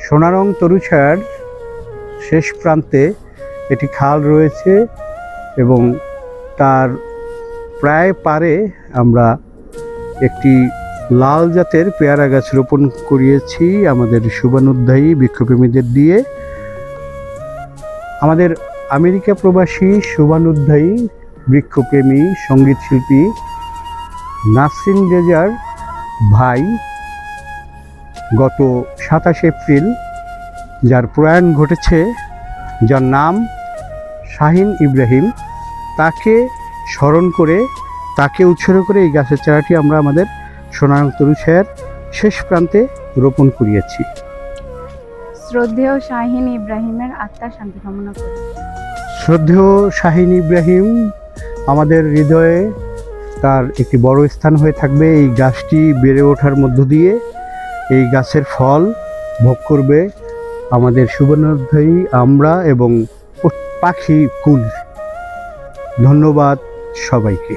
সোনারং তরুছায়ার শেষ প্রান্তে একটি খাল রয়েছে এবং তার প্রায় পারে আমরা একটি লাল জাতের পেয়ারা গাছ রোপণ করিয়েছি আমাদের শুভানুধ্যায়ী বৃক্ষপ্রেমীদের দিয়ে। আমাদের আমেরিকা প্রবাসী শুভানুধ্যায়ী বৃক্ষপ্রেমী সঙ্গীত শিল্পী নাসরিন রেজার ভাই গত 27 এপ্রিল যার প্রয়াণ ঘটেছে, যার নাম শাহিন ইব্রাহিম, তাকে স্মরণ করে তাকে উৎসর্গ করে এই গাছের চারাটি আমরা আমাদের সোনারং তরুছায়ার শেষ প্রান্তে রোপণ করিয়েছি। শ্রদ্ধেয় শাহিন ইব্রাহিমের আত্মার শান্তি কামনা করি। শ্রদ্ধেয় শাহিন ইব্রাহিম আমাদের হৃদয়ে তার একটি বড় স্থান হয়ে থাকবে। এই গাছটি বেড়ে ওঠার মধ্য দিয়ে এই গাছের ফল ভোগ করবে আমাদের শুভানুধ্যায়ী আমরা এবং পাখি কুল। ধন্যবাদ সবাইকে।